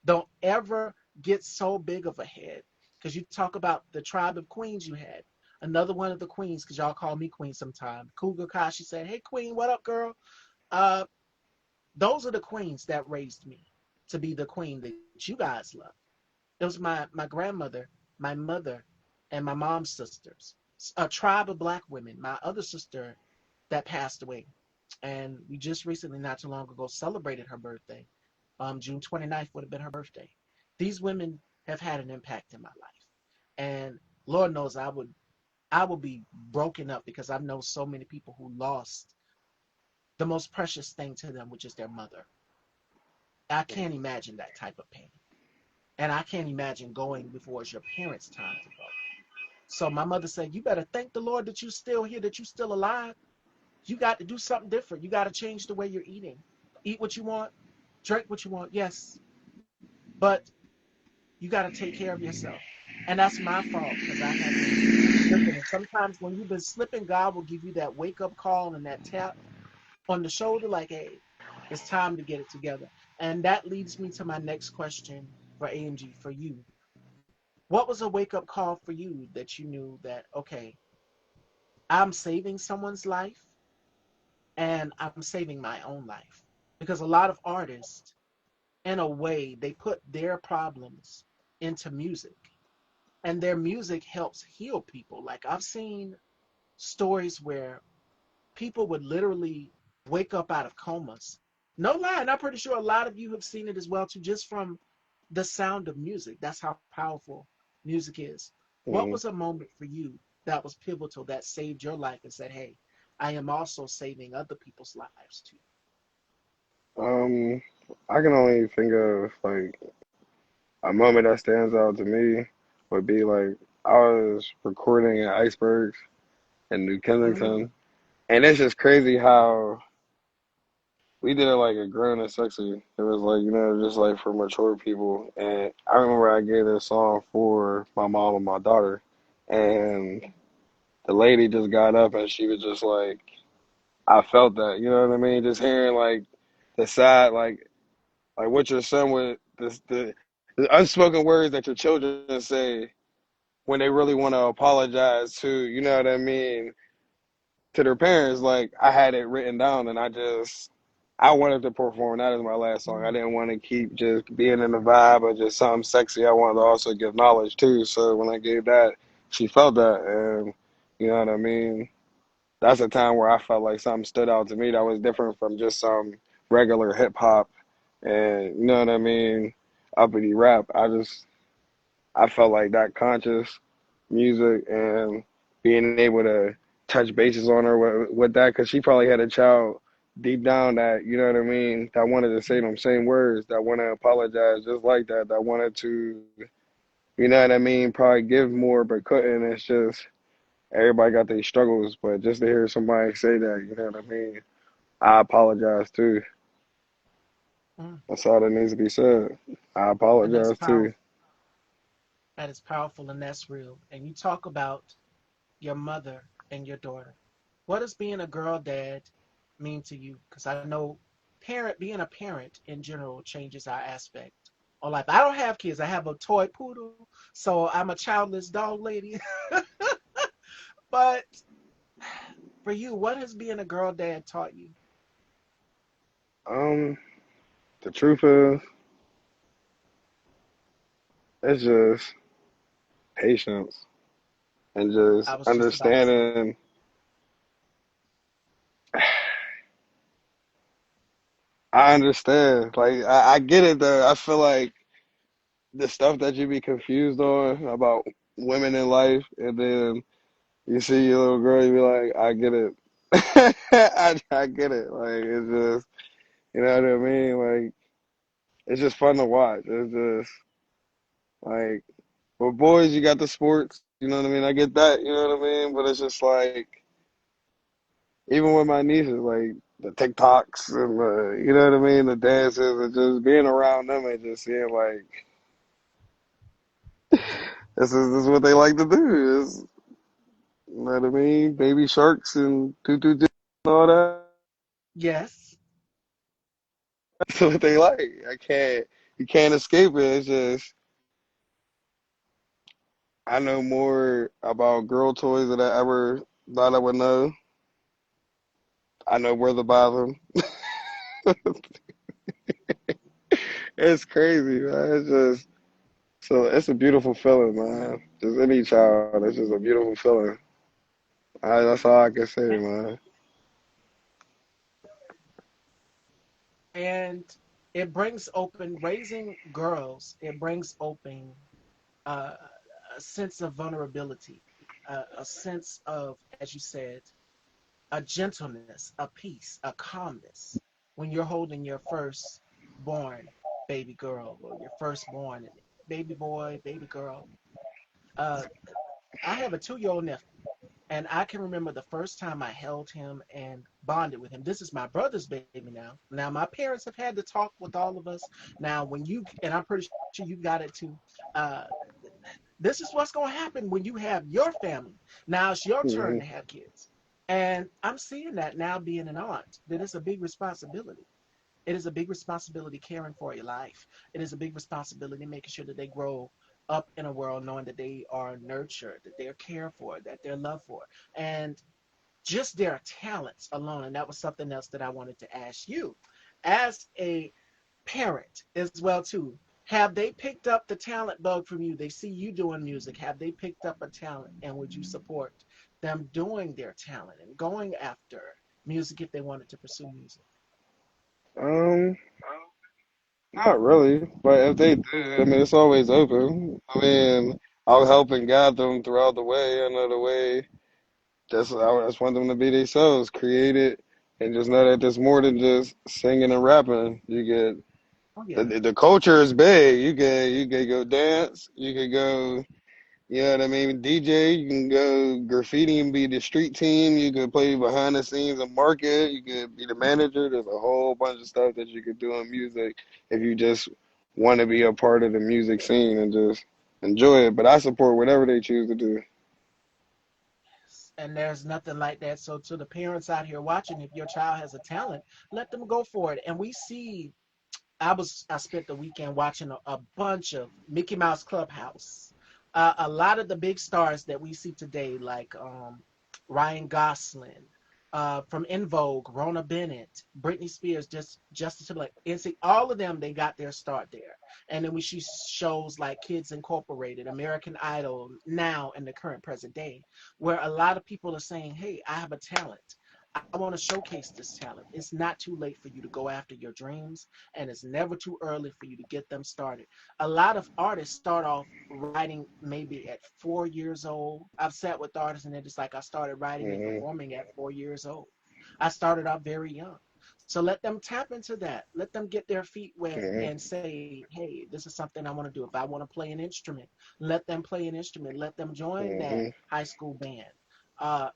Speaker 1: Don't ever get so big of a head, because you talk about the tribe of queens you had. Another one of the queens, because y'all call me queen sometime. Cougar Kashi said, hey queen, what up, girl? Uh, those are the queens that raised me to be the queen that you guys love. It was my grandmother, my mother, and my mom's sisters. A tribe of black women. My other sister that passed away, and we just recently, not too long ago, celebrated her birthday. June 29th would have been her birthday. These women have had an impact in my life, and Lord knows I would be broken up, because I know so many people who lost the most precious thing to them, which is their mother. I can't imagine that type of pain. And I can't imagine going before it's your parents' time to go. So my mother said, you better thank the Lord that you're still here, that you're still alive. You got to do something different. You got to change the way you're eating. Eat what you want, Drink what you want, yes, but you got to take care of yourself. And that's my fault because I have been slipping. And sometimes when you've been slipping, God will give you that wake up call and that tap on the shoulder, like, hey, it's time to get it together. And that leads me to my next question for A.M.G. for you. What was a wake up call for you that you knew that, okay, I'm saving someone's life and I'm saving my own life? Because a lot of artists, in a way, they put their problems into music and their music helps heal people. Like I've seen stories where people would literally wake up out of comas. No lie, and I'm pretty sure a lot of you have seen it as well too, just from the sound of music. That's how powerful music is. What was
Speaker 2: Mm.
Speaker 1: a moment for you that was pivotal that saved your life and said, "Hey, I am also saving other people's lives too."
Speaker 2: Um, I can only think of like a moment that stands out to me would be like I was recording in Icebergs in New
Speaker 1: Mm,
Speaker 2: Kensington, and it's just crazy how we did it like a grown and sexy. It was like, just like for mature people. And I remember I gave this song for my mom and my daughter. And the lady just got up and she was just like, I felt that, you know what I mean? Just hearing like the side, like what your son would, the unspoken words that your children say when they really want to apologize to, you know what I mean, to their parents. Like I had it written down and I wanted to perform that as my last song. I
Speaker 1: mm,
Speaker 2: didn't want to keep just being in the vibe or just something sexy. I wanted to also give knowledge too. So when I gave that, she felt that, and you know what I mean. That's a time where I felt like something stood out to me that was different from just some regular hip hop, and you know what I mean, uppity rap. I felt like that conscious music and being able to touch bases on her with that, because she probably had a child deep down that, you know what I mean, that wanted to say them same words, that want to apologize just like that, that wanted to, you know what I mean, probably give more but couldn't. It's just everybody got their struggles, but just to hear somebody say that, you know what I mean, I apologize too.
Speaker 1: mm.
Speaker 2: That's all that needs to be said. I
Speaker 1: And that's
Speaker 2: apologize too.
Speaker 1: powerful. That is powerful and that's real. And you talk about your mother and your daughter. What does being a girl dad mean to you? Because I know being a parent in general changes our aspect on life. I don't have kids. I have a toy poodle, so I'm a childless dog lady. But for you, what has being a girl dad taught you?
Speaker 2: Um, the truth is, it's just patience and
Speaker 1: I
Speaker 2: just
Speaker 1: was just about to say,
Speaker 2: understanding. I understand. Like I get it though. I feel like the stuff that you be confused on about women in life, and then you see your little girl, you be like, I get it. I get it. Like it's just, you know what I mean. Like it's just fun to watch. It's just like for boys, you got the sports. You know what I mean. I get that. You know what I mean. But it's just like even with my nieces, like the TikToks and you know what I mean, the dances, and just being around them and just seeing like this is what they like to do. You know what I mean? Baby sharks and doo and all that.
Speaker 1: yes,
Speaker 2: That's what they like. You can't escape it. It's just, I know more about girl toys than I ever thought I would know. I know where to buy them. It's crazy, man. It's a beautiful feeling, man. Just any child, it's just a beautiful feeling. That's all I can say, man.
Speaker 1: and it brings open raising girls. It brings open uh, a sense of vulnerability, a sense of, as you said, a gentleness, a peace, a calmness when you're holding your first born baby girl or your firstborn baby boy, baby girl. Uh, I have a 2-year-old nephew, And I can remember the first time I held him and bonded with him. This is my brother's baby now. Now, my parents have had to talk with all of us. Now, when you, and I'm pretty sure you got it too, uh, this is what's going to happen when you have your family. Now it's your turn
Speaker 2: Hmm.
Speaker 1: to have kids. And I'm seeing that now being an aunt, that it's a big responsibility. It is a big responsibility caring for your life. It is a big responsibility making sure that they grow up in a world knowing that they are nurtured, that they're cared for, that they're loved for. And just their talents alone. And that was something else that I wanted to ask you. As a parent as well too, have they picked up the talent bug from you? They see you doing music. Have they picked up a talent and would you support them doing their talent and going after music if they wanted to pursue music?
Speaker 2: Um, Not really, but if they do, I mean, it's always open. I mean, I'll help and guide them throughout the way. I know the way. I just want them to be themselves, create it, and just know that there's more than just singing and rapping. You get
Speaker 1: Oh yeah.
Speaker 2: the culture is big. You can go dance. You could go. You know what I mean? DJ. You can go graffiti and be the street team. You could play behind the scenes and market. You could be the manager. There's a whole bunch of stuff that you could do in music if you just want to be a part of the music scene and just enjoy it. But I support whatever they choose to do.
Speaker 1: And there's nothing like that. So to the parents out here watching, if your child has a talent, let them go for it. And we see I spent the weekend watching a bunch of Mickey Mouse Clubhouse. A lot of the big stars that we see today, like Ryan Gosling, from In Vogue, Rona Bennett, Britney Spears, just Justin Timberlake, NSYNC, all of them they got their start there. And then we see shows like Kids Incorporated, American Idol, now in the current present day, where a lot of people are saying, "Hey, I have a talent. I want to showcase this talent. It's not too late for you to go after your dreams, and it's never too early for you to get them started." A lot of artists start off writing maybe at 4 years old. I've sat with artists and they're just like, I started writing and
Speaker 2: Hmm.
Speaker 1: performing at 4 years old. I started out very young. So let them tap into that. Let them get their feet wet
Speaker 2: Hmm.
Speaker 1: and say, hey, this is something I want to do. If I want to play an instrument, let them play an instrument. Let them join that
Speaker 2: Hmm.
Speaker 1: high school band. Uh,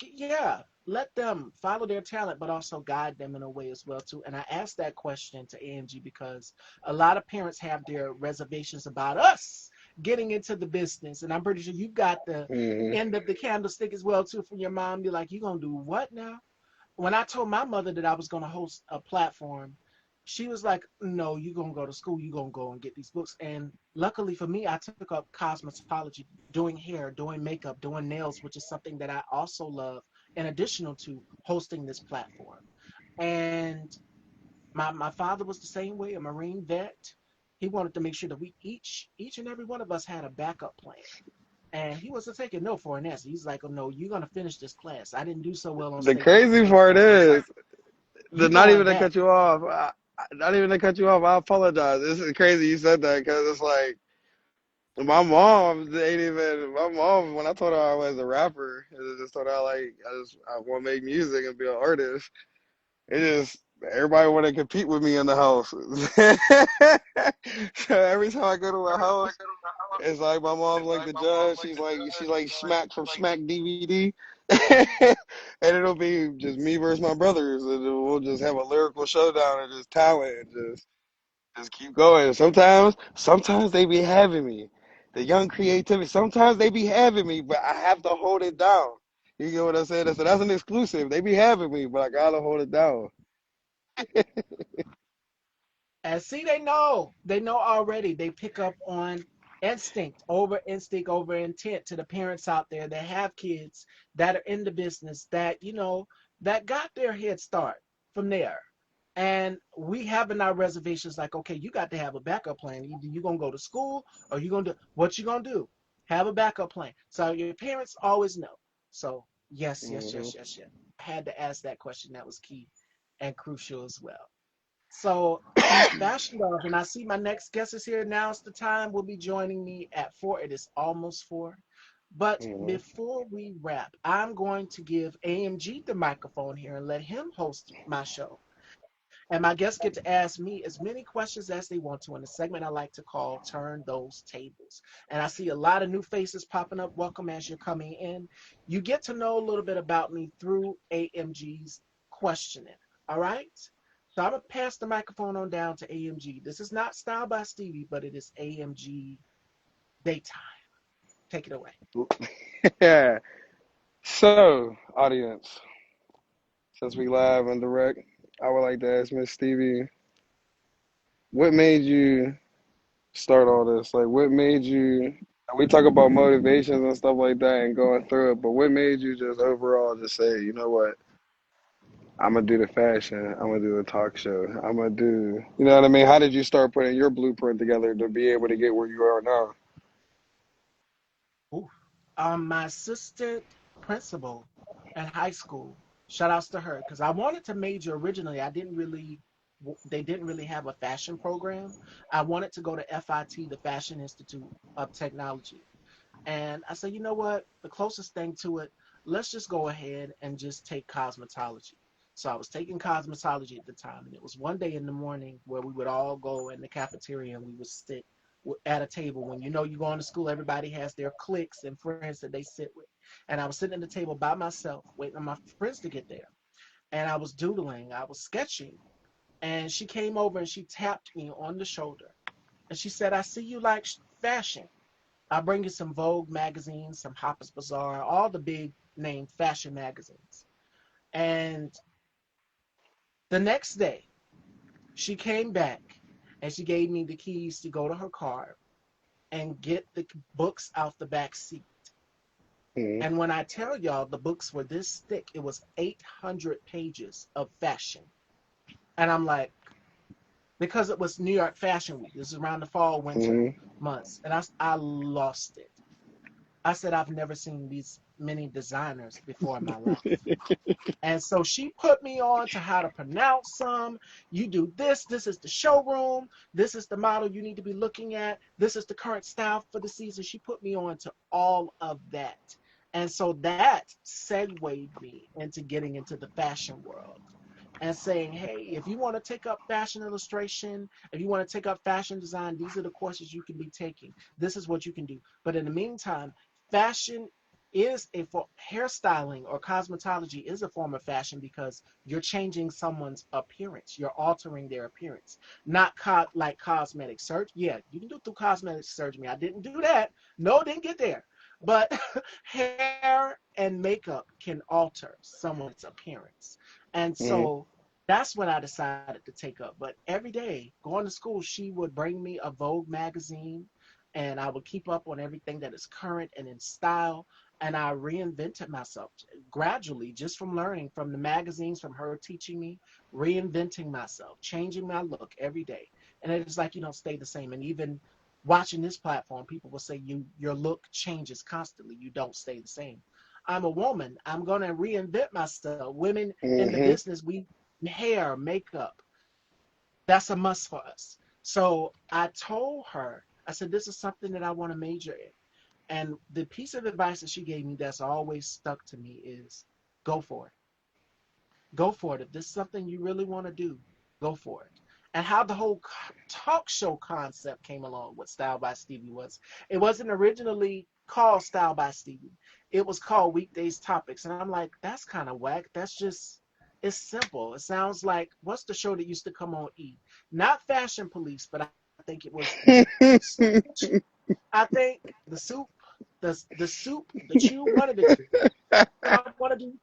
Speaker 1: yeah, let them follow their talent, but also guide them in a way as well too. And I asked that question to A.M.G because a lot of parents have their reservations about us getting into the business, and I'm pretty sure you got the
Speaker 2: Hmm.
Speaker 1: end of the candlestick as well too from your mom. Be like, you gonna do what now? When I told my mother that I was gonna host a platform, she was like, no, you're gonna go to school, you're gonna go and get these books. And luckily for me, I took up cosmetology, doing hair, doing makeup, doing nails, which is something that I also love in addition to hosting this platform. And my father was the same way, a Marine vet. He wanted to make sure that we each and every one of us had a backup plan. And he wasn't taking no for an answer. He's like, oh no, you're gonna finish this class. I didn't do so well on
Speaker 2: The
Speaker 1: state level
Speaker 2: crazy
Speaker 1: this
Speaker 2: part
Speaker 1: time. He's like,
Speaker 2: is,
Speaker 1: you
Speaker 2: not
Speaker 1: going
Speaker 2: even to
Speaker 1: back.
Speaker 2: cut you off. Not even to cut you off. I apologize. This is crazy you said that because it's like my mom ain't even. My mom, when I told her I was a rapper, I just told her I want to make music and be an artist. It just everybody want to compete with me in the house. So every time I go to a house, it's like my mom's like the judge. She's like Smack from Smack DVD. And it'll be just me versus my brothers, and we'll just have a lyrical showdown and just talent and just keep going. Sometimes they be having me. The young creativity. Sometimes they be having me, but I have to hold it down. You get what I'm saying? So that's an exclusive. They be having me, but I gotta hold it down.
Speaker 1: And see, they know already. They pick up on instinct over intent to the parents out there that have kids that are in the business that, that got their head start from there. And we having our reservations like, okay, you got to have a backup plan. Either you're going to go to school or you're going to do what you going to do. Have a backup plan. So your parents always know. So, yes, yes,
Speaker 2: Hmm.
Speaker 1: yes, yes, yes. I had to ask that question. That was key and crucial as well. So, Fashion Love, and I see my next guest is here. Now it's the time. Will be joining me at 4. It is almost 4. But
Speaker 2: Hmm.
Speaker 1: before we wrap, I'm going to give AMG the microphone here and let him host my show. And my guests get to ask me as many questions as they want to in a segment I like to call Turn Those Tables. And I see a lot of new faces popping up. Welcome as you're coming in. You get to know a little bit about me through A.M.G's questioning. All right? So I'm going to pass the microphone on down to A.M.G. This is not Style by Stevie, but it is A.M.G. Daytime. Take it away.
Speaker 2: Yeah. So, audience, since we live and direct, I would like to ask Miss Stevie, what made you start all this? Like, what made you? We talk about motivations and stuff like that and going through it, but what made you just overall just say, you know what? I'm gonna do the fashion. I'm gonna do the talk show. I'm gonna do, you know what I mean? How did you start putting your blueprint together to be able to get where you are now?
Speaker 1: Ooh. My assistant principal at high school, shout outs to her, because I wanted to major originally. They didn't really have a fashion program. I wanted to go to FIT, the Fashion Institute of Technology. And I said, you know what? The closest thing to it, let's just go ahead and just take cosmetology. So I was taking cosmetology at the time, and it was one day in the morning where we would all go in the cafeteria and we would sit at a table. When you know you go into school, everybody has their cliques and friends that they sit with. And I was sitting at the table by myself, waiting on my friends to get there. And I was doodling, I was sketching. And she came over and she tapped me on the shoulder. And she said, I see you like fashion. I'll bring you some Vogue magazines, some Harper's Bazaar, all the big name fashion magazines. And the next day, she came back and she gave me the keys to go to her car and get the books out the back seat.
Speaker 2: Mm-hmm.
Speaker 1: And when I tell y'all the books were this thick, it was 800 pages of fashion. And I'm like, because it was New York Fashion Week, this is around the fall, winter
Speaker 2: Mm-hmm.
Speaker 1: months, and I lost it. I said, I've never seen these many designers before in my life. And so she put me on to how to pronounce some. You do this. This is the showroom. This is the model you need to be looking at. This is the current style for the season. She put me on to all of that. And so that segued me into getting into the fashion world and saying, hey, if you want to take up fashion illustration, if you want to take up fashion design, these are the courses you can be taking. This is what you can do. But in the meantime, fashion is a for hairstyling or cosmetology is a form of fashion because you're changing someone's appearance. You're altering their appearance. Not like cosmetic surgery. Yeah, you can do through cosmetic surgery. I didn't do that. No, didn't get there. But hair and makeup can alter someone's appearance. And
Speaker 2: Mm-hmm.
Speaker 1: so that's what I decided to take up. But every day going to school, she would bring me a Vogue magazine and I would keep up on everything that is current and in style. And I reinvented myself gradually just from learning from the magazines, from her teaching me, reinventing myself, changing my look every day. And it's like you don't stay the same. And even watching this platform, people will say your look changes constantly. You don't stay the same. I'm a woman. I'm gonna reinvent myself. Women in the
Speaker 2: Mm-hmm.
Speaker 1: business, we hair, makeup, that's a must for us. So I told her, I said, this is something that I want to major in. And the piece of advice that she gave me that's always stuck to me is go for it. Go for it. If this is something you really want to do, go for it. And how the whole talk show concept came along with Style by Stevie was, it wasn't originally called Style by Stevie. It was called Weekdays Topics. And I'm like, that's kind of whack. That's just, it's simple. It sounds like, what's the show that used to come on E? Not Fashion Police, but I think it was I think the soup, the chew, one of the two. I want to do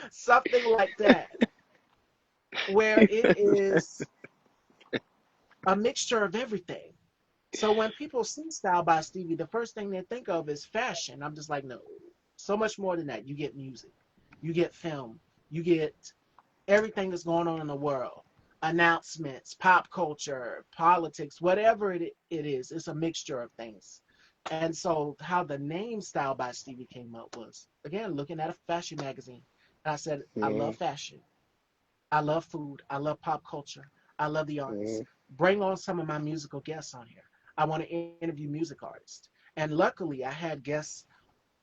Speaker 1: something like that where it is a mixture of everything. So when people see Style by Stevie, the first thing they think of is fashion. I'm just like, no, so much more than that. You get music, you get film, you get everything that's going on in the world, announcements, pop culture, politics, whatever it is. It's a mixture of things. And so how the name Style by Stevie came up was, again, looking at a fashion magazine. And I said, I
Speaker 2: Mm-hmm.
Speaker 1: love fashion. I love food. I love pop culture. I love the
Speaker 2: Mm-hmm.
Speaker 1: artists. Bring on some of my musical guests on here. I want to interview music artists. And luckily, I had guests,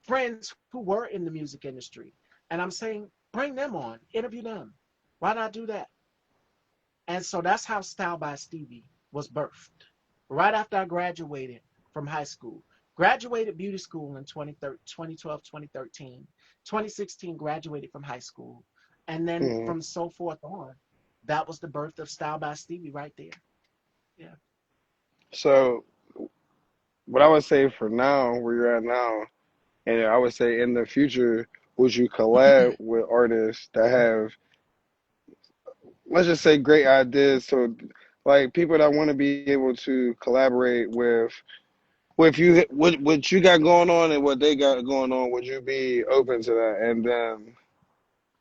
Speaker 1: friends who were in the music industry. And I'm saying, bring them on, interview them. Why not do that? And so that's how Style by Stevie was birthed. Right after I graduated from high school. Graduated beauty school in 2012, 2013. 2016, graduated from high school. And then
Speaker 2: Hmm.
Speaker 1: from so forth on, that was the birth of Style by Stevie right there. Yeah.
Speaker 2: So what I would say for now, where you're at now, and I would say in the future, would you collab with artists that have, let's just say, great ideas? So, like people that want to be able to collaborate with you, what you got going on and what they got going on, would you be open to that? And then,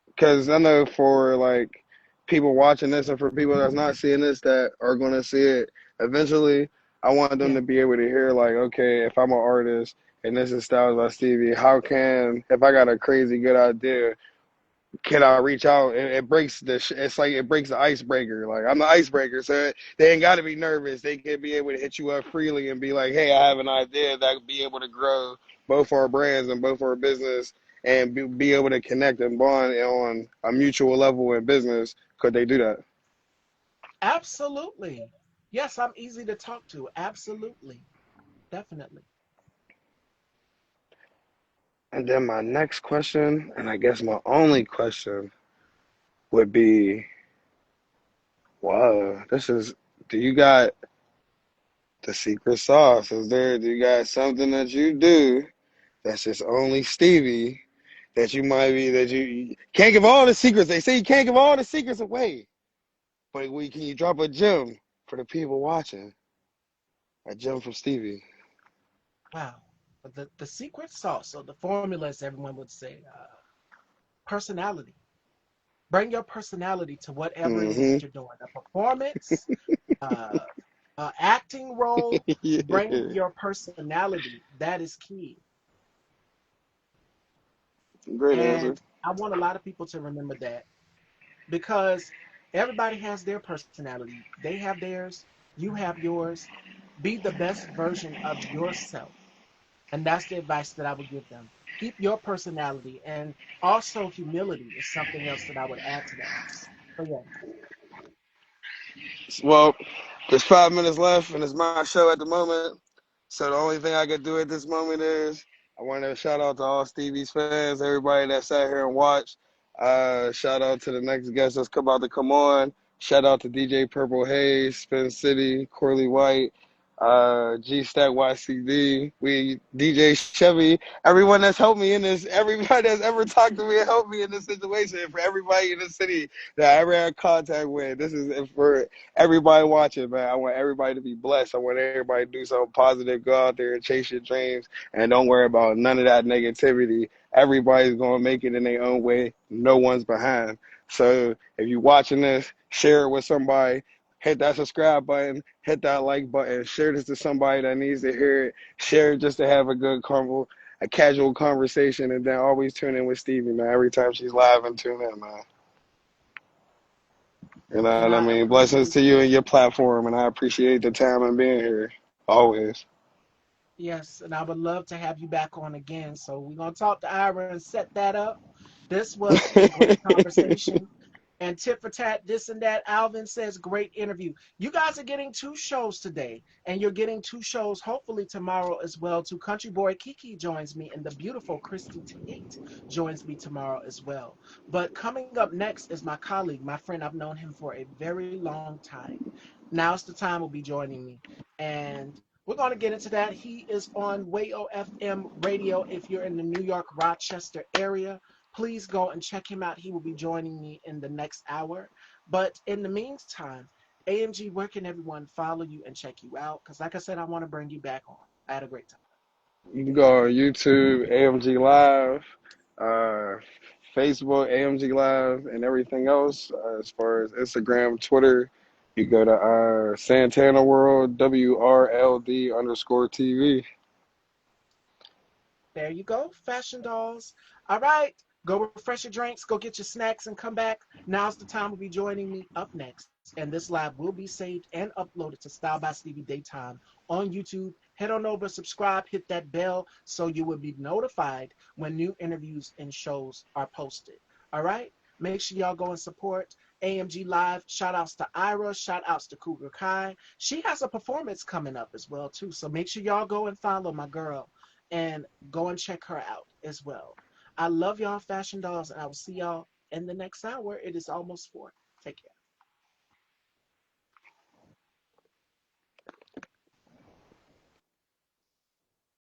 Speaker 2: because I know for like people watching this and for people that's not seeing this that are going to see it eventually, I want them
Speaker 1: Yeah.
Speaker 2: to be able to hear like, okay, if I'm an artist and this is Styles by Stevie, how can, if I got a crazy good idea, can I reach out? It breaks it's like it breaks the icebreaker. Like I'm the icebreaker, so they ain't got to be nervous. They can be able to hit you up freely and be like, "Hey, I have an idea that could be able to grow both our brands and both our business, and be able to connect and bond on a mutual level in business." Could they do that?
Speaker 1: Absolutely. Yes, I'm easy to talk to. Absolutely. Definitely.
Speaker 2: And then my next question, and I guess my only question, would be, wow, this is, do you got the secret sauce? Is there, do you got something that you do that's just only Stevie that you might be that you can't give all the secrets. They say you can't give all the secrets away, but can you drop a gem for the people watching? A gem from Stevie.
Speaker 1: Wow. But the secret sauce, so the formula, as everyone would say, personality. Bring your personality to whatever it is
Speaker 2: Mm-hmm.
Speaker 1: that you're doing. A performance, uh, acting role, bring
Speaker 2: Yeah.
Speaker 1: your personality. That is key.
Speaker 2: Great answer.
Speaker 1: And I want a lot of people to remember that because everybody has their personality. They have theirs, you have yours. Be the best version of yourself. And that's the advice that I would give them. Keep your personality. And also, humility is something else that I would add to that. So, yeah.
Speaker 2: Well, there's 5 minutes left, and it's my show at the moment. So the only thing I could do at this moment is I want to shout out to all Stevie's fans, everybody that sat here and watched. Shout out to the next guest that's about to come on. Shout out to DJ Purple Haze, Spin City, Corley White, G Stack YCD, we DJ Chevy, everyone that's helped me in this, everybody that's ever talked to me and helped me in this situation, for everybody in the city that I ever had contact with. This is for everybody watching, man. I want everybody to be blessed. I want everybody to do something positive, go out there and chase your dreams, and don't worry about none of that negativity. Everybody's going to make it in their own way. No one's behind. So if you're watching this, share it with somebody. Hit that subscribe button, hit that like button, share this to somebody that needs to hear it, share it just to have a good convo, a casual conversation, and then always tune in with Stevie, man. Every time she's live and tune in, man. You know what
Speaker 1: And
Speaker 2: I
Speaker 1: I
Speaker 2: mean? Blessings to
Speaker 1: appreciate
Speaker 2: you and
Speaker 1: you.
Speaker 2: your platform, and I appreciate the time and being here. Always.
Speaker 1: Yes, and I would love to have you back on again. So we're gonna talk to Ira and set that up. This was a great conversation. And tit for tat, this and that. Alvin says, great interview. You guys are getting two shows today, and you're getting two shows hopefully tomorrow as well. Too. Country Boy Kiki joins me, and the beautiful Christy Tate joins me tomorrow as well. But coming up next is my colleague, my friend. I've known him for a very long time. Now's the time will be joining me, and we're going to get into that. He is on WAYO FM radio. If you're in the New York, Rochester area, please go and check him out. He will be joining me in the next hour. But in the meantime, AMG, where can everyone follow you and check you out? Because, like I said, I want to bring you back on. I had a great time.
Speaker 2: You can go on YouTube, AMG Live, uh, Facebook, AMG Live, and everything else. As far as Instagram, Twitter, you go to Santana World, WRLD underscore TV.
Speaker 1: There you go, fashion dolls. All right, go refresh your drinks, go get your snacks, and come back. Now's the time to be joining me up next. And this live will be saved and uploaded to Style by Stevie Daytime on YouTube. Head on over, subscribe, hit that bell so you will be notified when new interviews and shows are posted. All right, make sure y'all go and support AMG Live. Shout outs to Ira. Shout outs to Cougar Kai. She has a performance coming up as well too. So make sure y'all go and follow my girl and go and check her out as well. I love y'all fashion dolls, and I will see y'all in the next hour. It is almost 4. Take care.